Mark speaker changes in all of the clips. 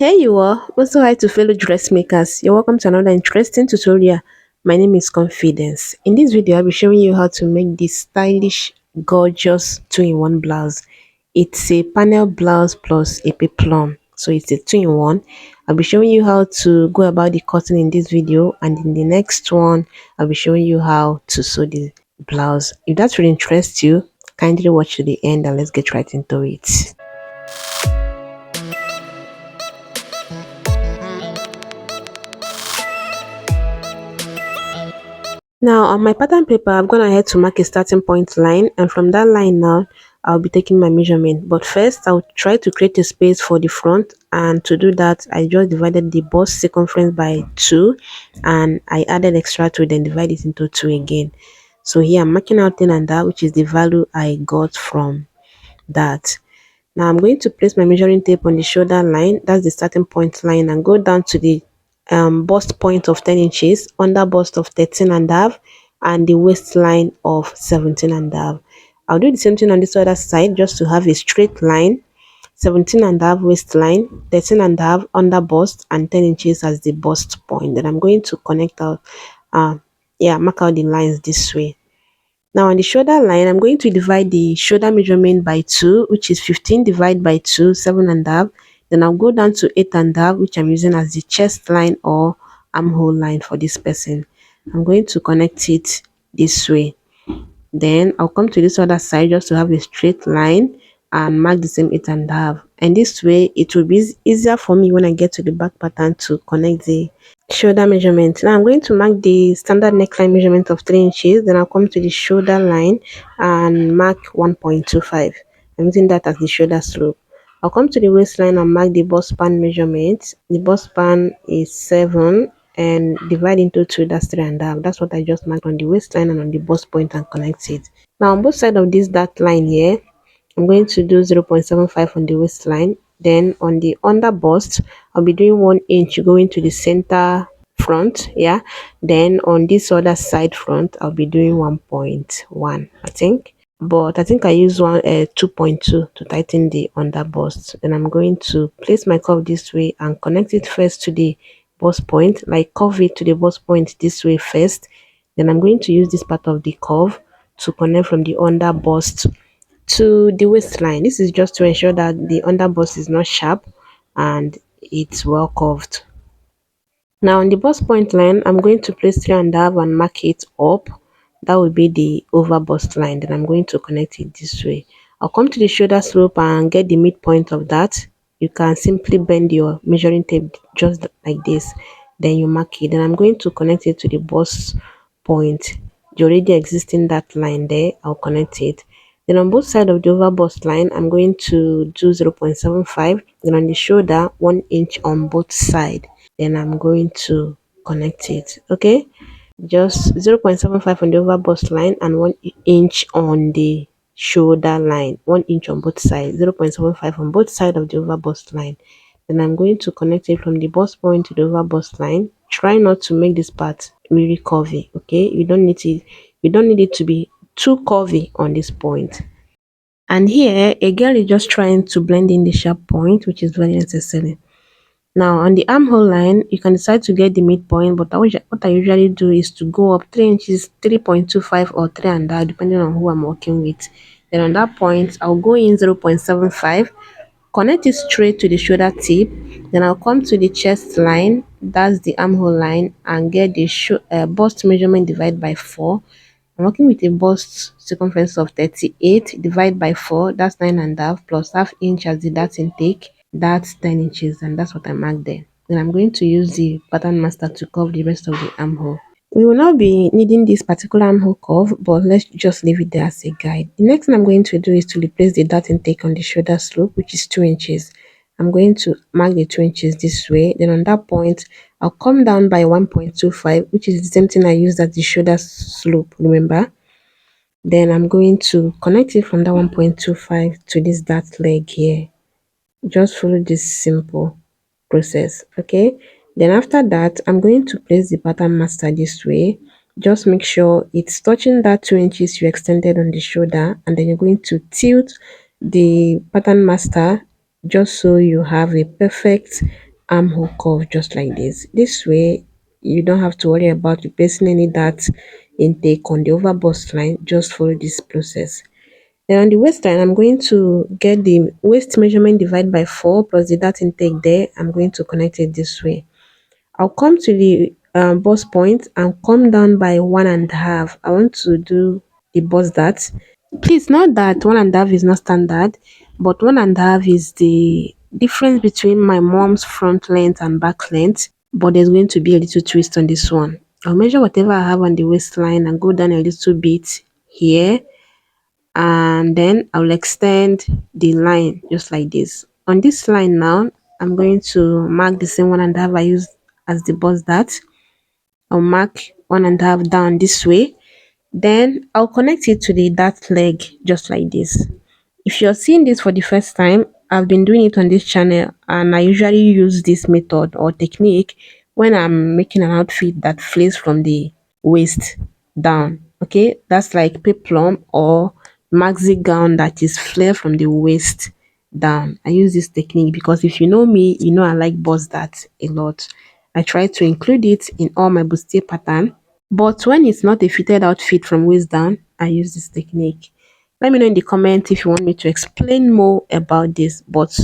Speaker 1: Hey you all, also hi to fellow dressmakers. You're welcome to another interesting tutorial. My name is Confidence. In this video, I'll be showing you how to make this stylish, gorgeous 2-in-1 blouse. It's a panel blouse plus a peplum. So it's a 2-in-1. I'll be showing you how to go about the cutting in this video, and in the next one, I'll be showing you how to sew the blouse. If that really interests you, kindly watch to the end and let's get right into it. Now on my pattern paper, I've gone ahead to mark a starting point line, and from that line now, I'll be taking my measurement. But first, I'll try to create a space for the front, and to do that, I just divided the bust circumference by 2, and I added extra 2, then divide it into 2 again. So here I'm marking out 10 and that, which is the value I got from that. Now I'm going to place my measuring tape on the shoulder line, that's the starting point line, and go down to the bust point of 10 inches, under bust of 13 and a half, and the waistline of 17 and a half. I'll do the same thing on this other side just to have a straight line. 17 and a half waistline, 13 and a half under bust, and 10 inches as the bust point. Then I'm going to connect out, mark out the lines this way. Now on the shoulder line, I'm going to divide the shoulder measurement by 2, which is 15 divided by 2, 7 and a half. Then I'll go down to 8 and a half, which I'm using as the chest line or armhole line for this person. I'm going to connect it this way. Then I'll come to this other side just to have a straight line and mark the same 8 and a half. And this way, it will be easier for me when I get to the back pattern to connect the shoulder measurement. Now I'm going to mark the standard neckline measurement of 3 inches. Then I'll come to the shoulder line and mark 1.25. I'm using that as the shoulder slope. I'll come to the waistline and mark the bust span measurement. The bust span is 7 and divide into 2, that's 3 and a half. That's what I just marked on the waistline and on the bust point and connect it. Now on both sides of this dot line here, I'm going to do 0.75 on the waistline. Then on the under bust, I'll be doing 1 inch going to the center front. Yeah. Then on this other side front, I'll be doing 1.1, I think. But I think I use 2.2 to tighten the under bust. Then I'm going to place my curve this way and connect it first to the bust point, like curve it to the bust point this way first. Then I'm going to use this part of the curve to connect from the under bust to the waistline. This is just to ensure that the under bust is not sharp and it's well curved. Now on the bust point line, I'm going to place 3 and a half and mark it up. That will be the over bust line. Then I'm going to connect it this way. I'll come to the shoulder slope and get the midpoint of that. You can simply bend your measuring tape just like this. Then you mark it. Then I'm going to connect it to the bust point. The already existing that line there, I'll connect it. Then on both sides of the over bust line, I'm going to do 0.75. Then on the shoulder, 1 inch on both sides. Then I'm going to connect it. Okay, just 0.75 on the over bust line and 1 inch on the shoulder line, 1 inch on both sides, 0.75 on both sides of the over bust line. Then I'm going to connect it from the bust point to the over bust line. Try not to make this part really curvy. Okay, you don't need it to be too curvy on this point. And here a girl is just trying to blend in the sharp point, which is very necessary. Now on the armhole line, you can decide to get the midpoint, but what I usually do is to go up 3 inches, 3.25 or 3 and a half, depending on who I'm working with. Then on that point, I'll go in 0.75, connect it straight to the shoulder tip. Then I'll come to the chest line, that's the armhole line, and get the bust measurement divided by 4. I'm working with a bust circumference of 38 divided by 4, that's 9 and a half, plus half inch as the dart intake. That's 10 inches, and that's what I marked there. Then I'm going to use the pattern master to curve the rest of the armhole. We will not be needing this particular armhole curve, but let's just leave it there as a guide. The next thing I'm going to do is to replace the dart intake on the shoulder slope, which is 2 inches. I'm going to mark the 2 inches this way. Then on that point, I'll come down by 1.25, which is the same thing I used at the shoulder slope, remember? Then I'm going to connect it from that 1.25 to this dart leg here. Just follow this simple process. Okay, then after that, I'm going to place the pattern master this way. Just make sure it's touching that 2 inches you extended on the shoulder, and then you're going to tilt the pattern master just so you have a perfect armhole curve just like this. This way, you don't have to worry about replacing any dart intake on the over bust line. Just follow this process. Then on the waistline, I'm going to get the waist measurement divided by 4 plus the dart intake there. I'm going to connect it this way. I'll come to the bust point and come down by 1.5. I want to do the bust dart. Please note that 1.5 is not standard, but 1.5 is the difference between my mom's front length and back length. But there's going to be a little twist on this one. I'll measure whatever I have on the waistline and go down a little bit here, and then I'll extend the line just like this. On this line now, I'm going to mark the same 1.5 I used as the bust dart. I'll mark 1.5 down this way. Then I'll connect it to the dart leg just like this. If you're seeing this for the first time, I've been doing it on this channel and I usually use this method or technique when I'm making an outfit that flares from the waist down. Okay, that's like peplum or maxi gown that is flare from the waist down. I use this technique because if you know me, you know I like bust that a lot. I try to include it in all my bustier pattern, but when it's not a fitted outfit from waist down, I use this technique. Let me know in the comment if you want me to explain more about this, but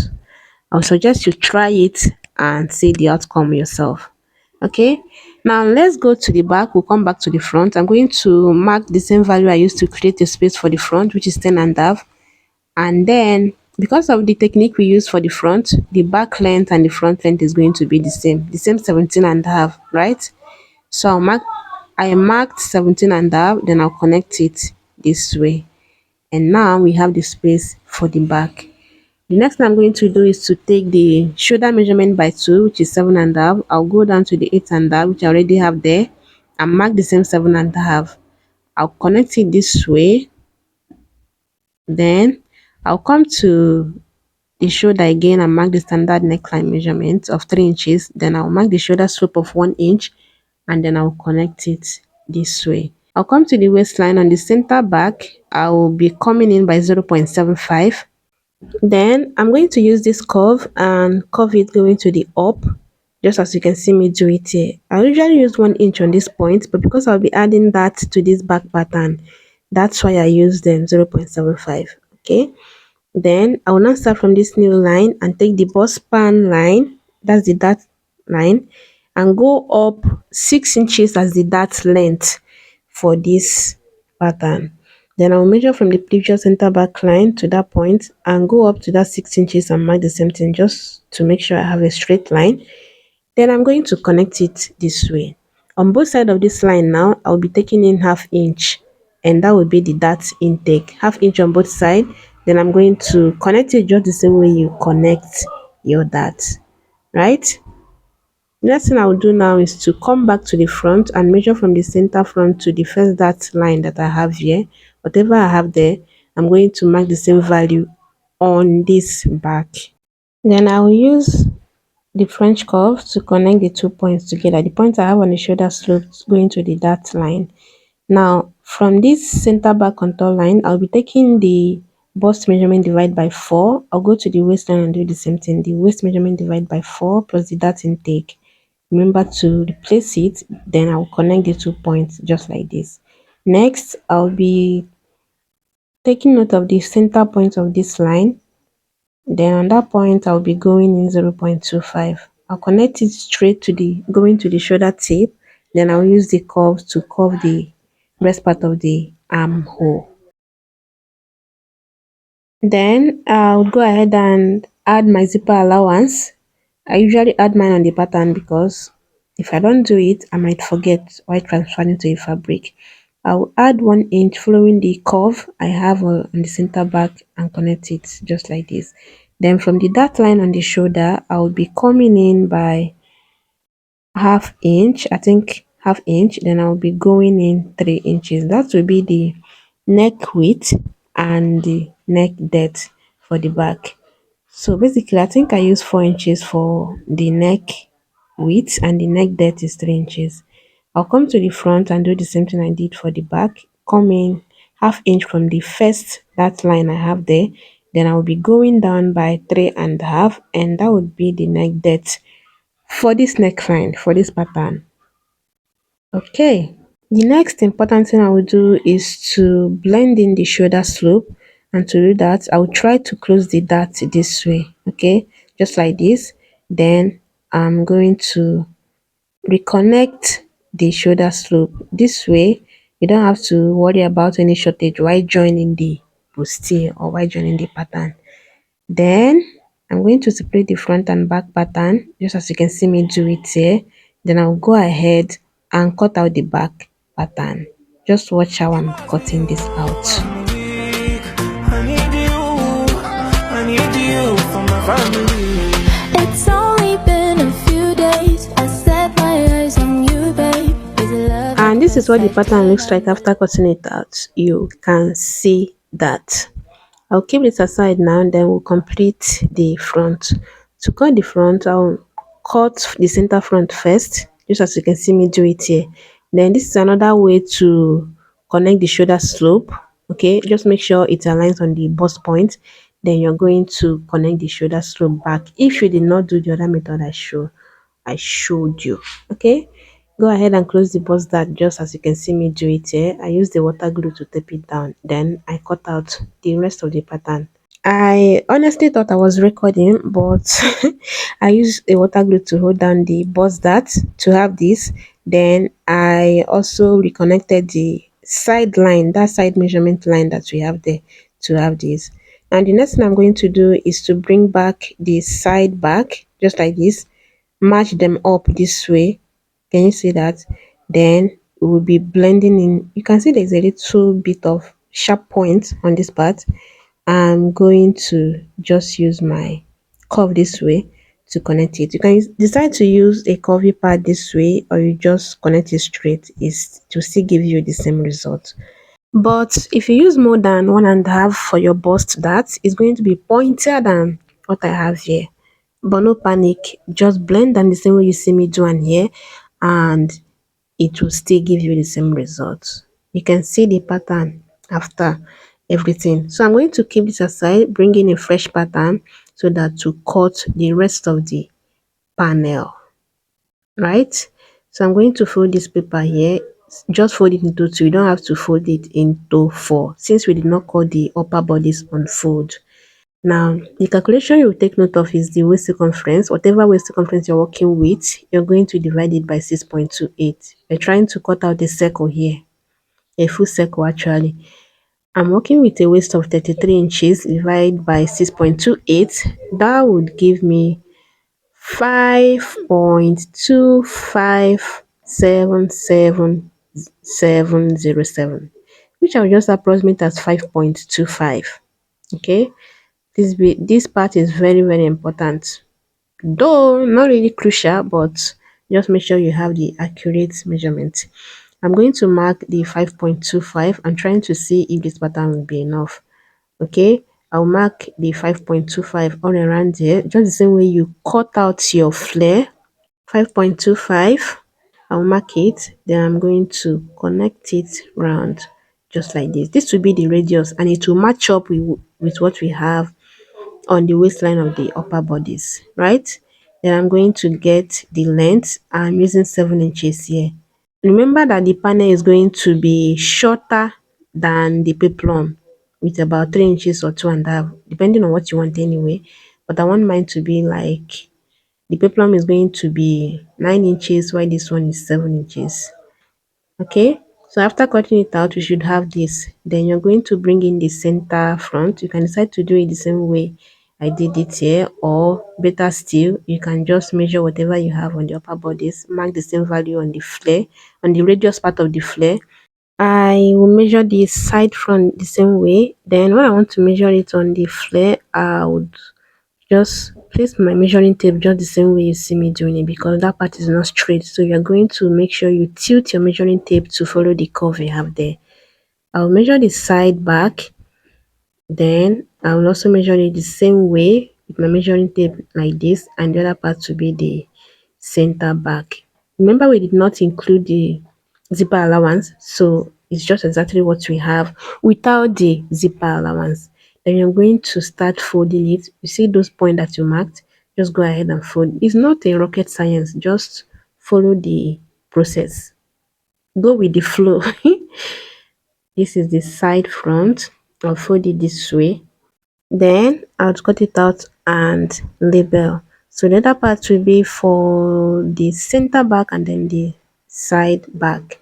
Speaker 1: I'll suggest you try it and see the outcome yourself. Okay, now let's go to the back. We'll come back to the front. I'm going to mark the same value I used to create a space for the front, which is 10.5. And then because of the technique we use for the front, the back length and the front length is going to be the same 17.5, right? So I marked 17.5, then I'll connect it this way. And now we have the space for the back. The next thing I'm going to do is to take the shoulder measurement by 2, which is 7.5. I'll go down to the 8.5, which I already have there, and mark the same 7.5. I'll connect it this way. Then I'll come to the shoulder again and mark the standard neckline measurement of 3 inches. Then I'll mark the shoulder slope of 1 inch, and then I'll connect it this way. I'll come to the waistline on the center back. I will be coming in by 0.75. Then I'm going to use this curve and curve it going to the up, just as you can see me do it here. I usually use 1 inch on this point, but because I'll be adding that to this back pattern, that's why I use them 0.75. Okay, then I will now start from this new line and take the bust span line, that's the dart line, and go up 6 inches as the dart length for this pattern. Then I'll measure from the previous center back line to that point and go up to that 6 inches and mark the same thing just to make sure I have a straight line. Then I'm going to connect it this way. On both sides of this line now, I'll be taking in half inch, and that will be the dart intake. Half inch on both sides. Then I'm going to connect it just the same way you connect your dart, right? Next thing I will do now is to come back to the front and measure from the center front to the first dart line that I have here. Whatever I have there, I'm going to mark the same value on this back. Then I will use the French curve to connect the 2 points together. The point I have on the shoulder slope going to the dart line. Now, from this center back contour line, I'll be taking the bust measurement divided by 4. I'll go to the waistline and do the same thing. The waist measurement divided by 4 plus the dart intake. Remember to replace it, then I'll connect the 2 points just like this. Next, I'll be taking note of the center point of this line. Then on that point, I'll be going in 0.25. I'll connect it straight to the going to the shoulder tip. Then I'll use the curve to curve the rest part of the armhole. Then I'll go ahead and add my zipper allowance. I usually add mine on the pattern because if I don't do it, I might forget while transferring to a fabric. I'll add 1 inch following the curve I have on the center back and connect it just like this. Then from the dart line on the shoulder, I'll be coming in by half inch, I think half inch, then I'll be going in 3 inches. That will be the neck width and the neck depth for the back. So basically, I think I use 4 inches for the neck width and the neck depth is 3 inches. I'll come to the front and do the same thing I did for the back. Come in half inch from the first that line I have there. Then I'll be going down by 3.5, and that would be the neck depth for this neckline, for this pattern. Okay. The next important thing I will do is to blend in the shoulder slope, and to do that I will try to close the dart this way, okay, just like this. Then I'm going to reconnect the shoulder slope this way. You don't have to worry about any shortage while joining the bustier or while joining the pattern. Then I'm going to split the front and back pattern just as you can see me do it here. Then I'll go ahead and cut out the back pattern. Just watch how I'm cutting this out.
Speaker 2: I need you, I need you for my family. It's only been a few days. I set my eyes on you, babe.
Speaker 1: And this is what the pattern looks like after cutting it out. You can see that. I'll keep this aside now, and then we'll complete the front. To cut the front, I'll cut the center front first, just as you can see me do it here. Then this is another way to connect the shoulder slope. Okay, just make sure it aligns on the bust point. Then you're going to connect the shoulder slope back. If you did not do the other method I showed you. Okay, go ahead and close the bust dart just as you can see me do it here. I use the water glue to tape it down. Then I cut out the rest of the pattern. I honestly thought I was recording, but I used a water glue to hold down the bust dart to have this. Then I also reconnected the side line, that side measurement line that we have there, to have this. And the next thing I'm going to do is to bring back the side back just like this, match them up this way. Can you see that? Then we will be blending in. You can see there's a little bit of sharp point on this part. I'm going to just use my curve this way to connect it. You can decide to use a curvy part this way, or you just connect it straight. Is to still give you the same result. But if you use more than 1.5 for your bust dart, it's going to be pointier than what I have here. But no panic, just blend them the same way you see me do on here, and it will still give you the same result. You can see the pattern after everything. So I'm going to keep this aside, bring in a fresh pattern so that to cut the rest of the panel, right? So I'm going to fold this paper here. Just fold it into two. You don't have to fold it into four since we did not cut the upper bodies on fold. Now, the calculation you take note of is the waist circumference. Whatever waist circumference you're working with, you're going to divide it by 6.28. We're trying to cut out a circle here, a full circle actually. I'm working with a waist of 33 inches divided by 6.28. That would give me 5.2577707, which I'll just approximate as 5.25. Okay, this part is very important, though not really crucial, but just make sure you have the accurate measurement. I'm going to mark the 5.25. I'm trying to see if this pattern will be enough. Okay, I'll mark the 5.25 all around here, just the same way you cut out your flare. 5.25, I'll mark it. Then I'm going to connect it round just like this. This will be the radius, and it will match up with what we have on the waistline of the upper bodies, right? Then I'm going to get the length. I'm using 7 inches here. Remember that the panel is going to be shorter than the peplum with about 3 inches or 2.5, depending on what you want anyway. But I want mine to be like, the peplum is going to be 9 inches while this one is 7 inches. Okay, so after cutting it out, you should have this. Then you're going to bring in the center front. You can decide to do it the same way I did it here, or better still, you can just measure whatever you have on the upper bodies, mark the same value on the flare, on the radius part of the flare. I will measure the side front the same way. Then when I want to measure it on the flare, I would just place my measuring tape just the same way you see me doing it, because that part is not straight. So you're going to make sure you tilt your measuring tape to follow the curve you have there. I'll measure the side back. Then I will also measure it the same way with my measuring tape like this, and the other part to be the center back. Remember, we did not include the zipper allowance, so it's just exactly what we have without the zipper allowance. Then you're going to start folding it. You see those points that you marked, Just go ahead and fold. It's not a rocket science, just follow the process. Go with the flow. This is the side front. I'll fold it this way. Then I'll cut it out and label. So the other part will be for the center back and then the side back.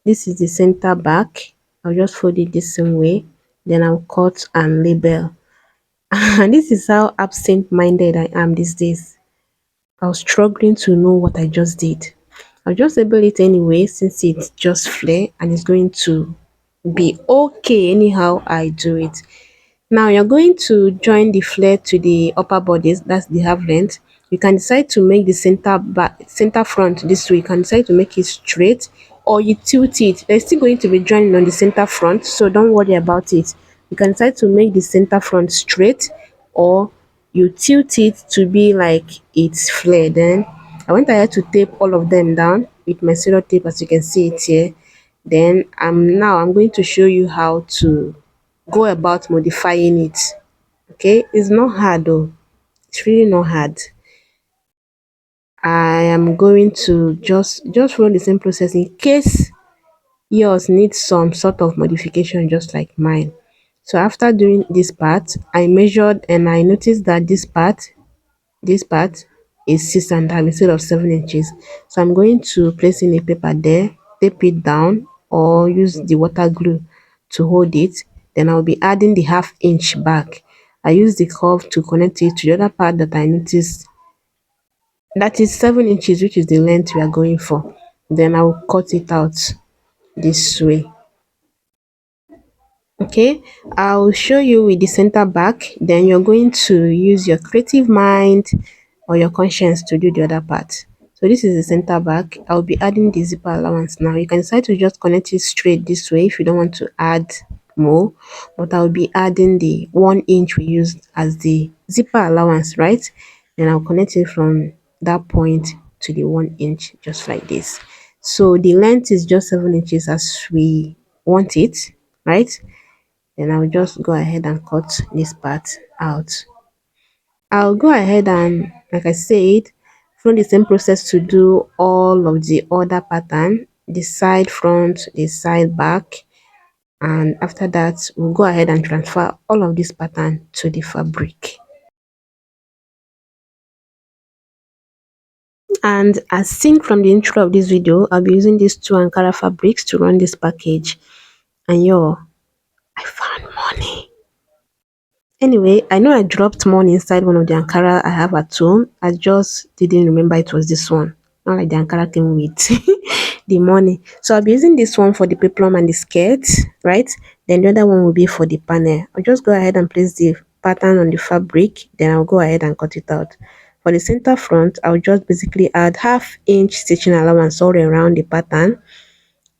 Speaker 1: This is the center back. I'll just fold it the same way. Then I'll cut and label. And this is how absent-minded I am these days. I was struggling to know what I just did. I'll just label it anyway since it's just flare and it's going to be okay anyhow I do it. Now you're going to join the flare to the upper bodies, that's the half length. You can decide to make the center front this way. You can decide to make it straight or you tilt it. There's still going to be joining on the center front, so don't worry about it. You can decide to make the center front straight or you tilt it to be like it's flare. Then I went ahead to tape all of them down with my cello tape as you can see it here. Then I'm going to show you how to go about modifying it. Okay, it's not hard though, it's really not hard. I am going to just run the same process in case yours needs some sort of modification just like mine. So after doing this part, I measured and I noticed that this part is 6.5 instead of 7 inches. So I'm going to place in a paper there, tape it down or use the water glue to hold it. Then I'll be adding the half inch back. I use the curve to connect it to the other part that I noticed that is 7 inches, which is the length we are going for. Then I'll cut it out this way. Okay, I'll show you with the center back, then you're going to use your creative mind or your conscience to do the other part. So this is the center back. I'll be adding the zipper allowance now. You can decide to just connect it straight this way if you don't want to add more, but I'll be adding the 1 inch we used as the zipper allowance, right? Then I'll connect it from that point to the 1 inch just like this. So the length is just 7 inches as we want it, right? Then I'll just go ahead and cut this part out. I'll go ahead and, like I said, follow the same process to do all of the other pattern, the side front, the side back, and after that we'll go ahead and transfer all of this pattern to the fabric. And as seen from the intro of this video, I'll be using these two Ankara fabrics to run this package. And yo, I found money. Anyway, I know I dropped money inside one of the Ankara I have at home. I just didn't remember it was this one. Not like the Ankara came with the money. So I'll be using this one for the peplum and the skirt, right? Then the other one will be for the panel. I'll just go ahead and place the pattern on the fabric. Then I'll go ahead and cut it out. For the center front, I'll just basically add half-inch stitching allowance all around the pattern.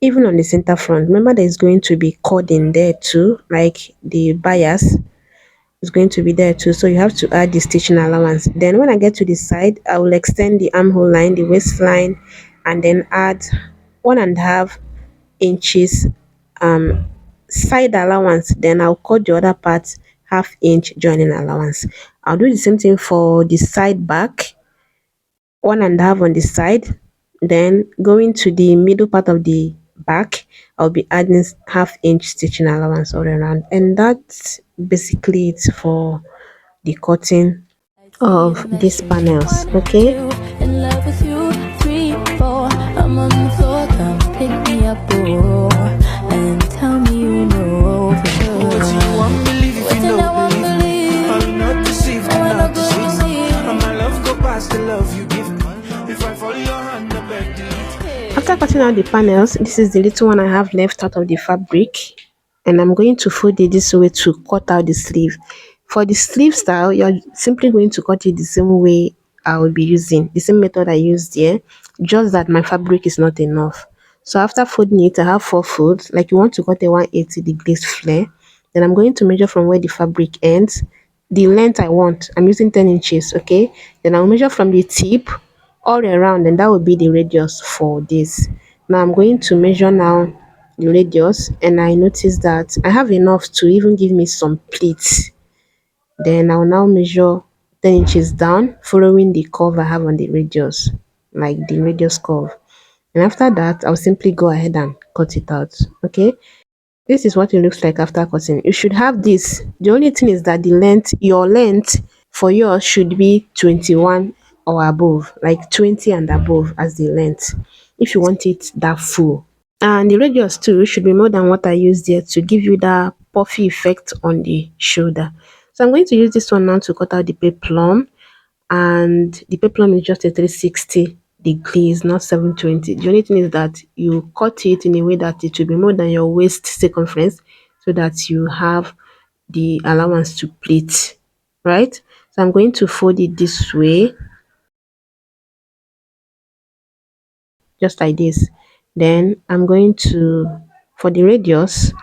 Speaker 1: Even on the center front, remember there's going to be cording there too, like the bias is going to be there too, so you have to add the stitching allowance. Then when I get to the side, I will extend the armhole line, the waistline, and then add 1.5 inches side allowance. Then I'll cut the other part half-inch joining allowance. I'll do the same thing for the side back, 1.5 on the side. Then going to the middle part of the back, I'll be adding half-inch stitching allowance all around, and that's basically it for the cutting of these panels. Okay,
Speaker 2: in love with you, 3, 4. I'm on the floor, come pick me up, oh, and tell me you know for sure. What you want, believe if you know, believe. I'm not deceived, I'm not deceived. And my love go past the love you give me. If I follow your hand, I beg you.
Speaker 1: after cutting out the panels, this is the little one I have left out of the fabric, and I'm going to fold it this way to cut out the sleeve. For the sleeve style, you're simply going to cut it the same way I will be using, the same method I used here, just that my fabric is not enough. So after folding it, I have 4 folds. Like you want to cut a 180 degrees flare, then I'm going to measure from where the fabric ends, the length I want. I'm using 10 inches, okay? Then I'll measure from the tip all around, and that will be the radius for this. Now I'm going to measure now the radius, and I notice that I have enough to even give me some pleats. Then I'll now measure 10 inches down, following the curve I have on the radius, like the radius curve. And after that, I'll simply go ahead and cut it out. Okay, this is what it looks like after cutting. You should have this. The only thing is that the length, your length for yours should be 21 or above, like 20 and above as the length, if you want it that full. And the radius too should be more than what I used here to give you that puffy effect on the shoulder. So I'm going to use this one now to cut out the peplum, and the peplum is just a 360 degrees, not 720. The only thing is that you cut it in a way that it will be more than your waist circumference, so that you have the allowance to pleat, right? So I'm going to fold it this way, just like this. Then I'm going to, for the radius,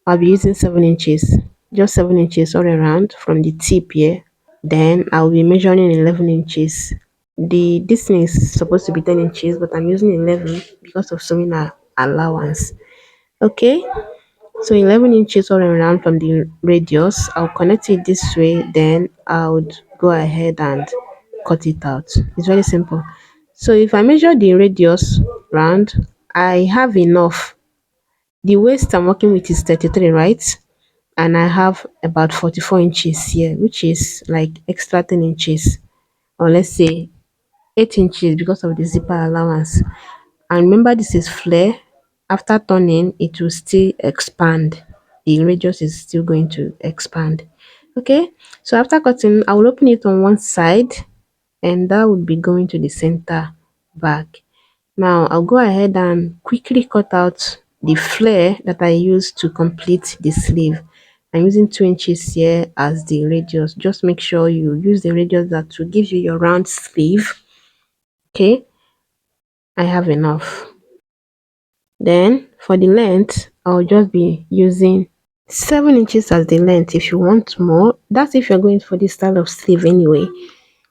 Speaker 1: I'll be using 7 inches, just 7 inches all around from the tip here. Then I'll be measuring 11 inches. The distance is supposed to be 10 inches, but I'm using 11 because of sewing allowance. Okay, so 11 inches all around from the radius. I'll connect it this way, then I would go ahead and cut it out. It's very simple. So if I measure the radius round, I have enough. The waist I'm working with is 33, right? And I have about 44 inches here, which is like extra 10 inches, or let's say 8 inches because of the zipper allowance. And remember, this is flare. After turning, it will still expand. The radius is still going to expand. Okay, so after cutting, I will open it on one side, and that would be going to the center back. Now I'll go ahead and quickly cut out the flare that I used to complete the sleeve. I'm using 2 inches here as the radius. Just make sure you use the radius that will give you your round sleeve. Okay, I have enough. Then for the length, I'll just be using 7 inches as the length. If you want more, that's if you're going for this style of sleeve anyway.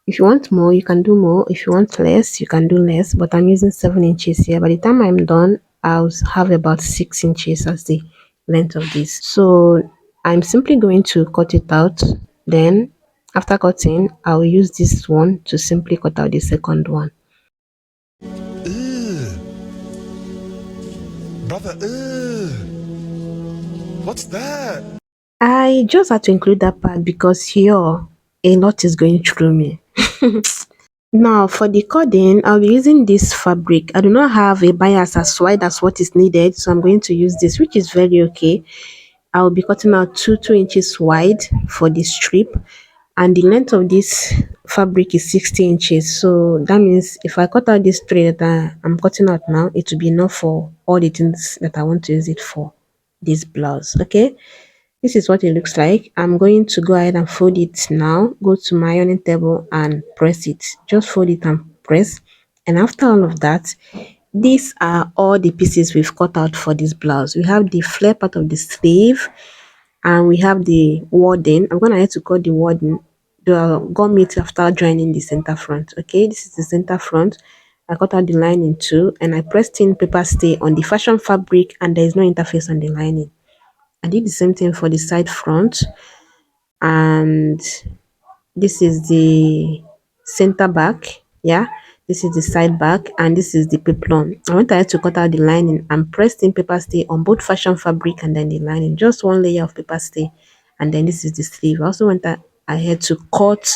Speaker 1: If you want more, you can do more. If you want less, you can do less. But I'm using 7 inches here. By the time I'm done, I'll have about 6 inches as the length of this. So I'm simply going to cut it out. Then after cutting, I'll use this one to simply cut out the second one.
Speaker 3: Ugh. Brother, what's that?
Speaker 1: I just had to include that part because here a lot is going through me. Now for the cording, I'll be using this fabric. I do not have a bias as wide as what is needed, so I'm going to use this, which is very okay. I'll be cutting out 2 inches wide for the strip, and the length of this fabric is 60 inches. So that means if I cut out this three that I'm cutting out now, it will be enough for all the things that I want to use it for this blouse. Okay, this is what it looks like. I'm going to go ahead and fold it now. Go to my ironing table and press it. Just fold it and press. And after all of that, these are all the pieces we've cut out for this blouse. We have the flare part of the sleeve, and we have the wording. I'm gonna have to cut the wording, the gummet after joining the center front. Okay, this is the center front. I cut out the lining too, and I pressed in paper stay on the fashion fabric, and there is no interface on the lining. I did the same thing for the side front, and this is the center back. Yeah, this is the side back, and this is the peplum. I went ahead to cut out the lining and pressed in paper stay on both fashion fabric and then the lining, just one layer of paper stay, and then this is the sleeve. I also went ahead to cut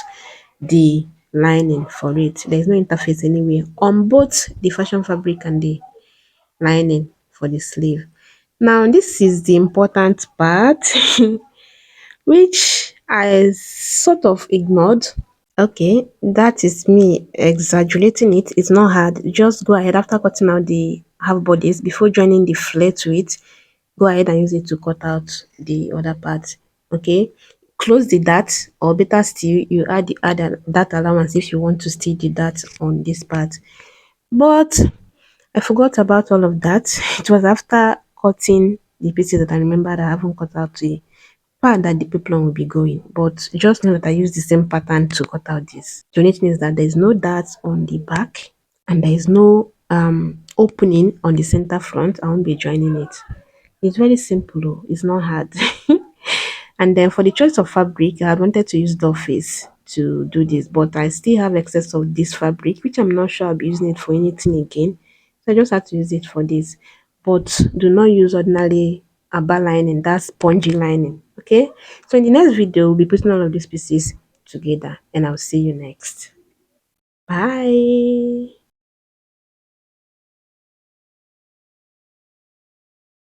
Speaker 1: the lining for it. There is no interface anywhere on both the fashion fabric and the lining for the sleeve. Now this is the important part which I sort of ignored. Okay, that is me exaggerating it. It's not hard. Just go ahead after cutting out the half bodies before joining the flare to it. Go ahead and use it to cut out the other part. Okay, close the dart, or better still, you add that allowance if you want to still do that on this part. But I forgot about all of that. It was after cutting the pieces that I remembered I haven't cut out the part that the peplum will be going. But just know that I use the same pattern to cut out this. The only thing is that there is no dart on the back, and there is no opening on the center front. I won't be joining it. It's very simple though. It's not hard. And then for the choice of fabric, I had wanted to use doll face to do this, but I still have excess of this fabric, which I'm not sure I'll be using it for anything again. So I just had to use it for this. But do not use ordinary aba lining, that's spongy lining. Okay. So in the next video, we'll be putting all of these pieces together, and I'll see you next. Bye.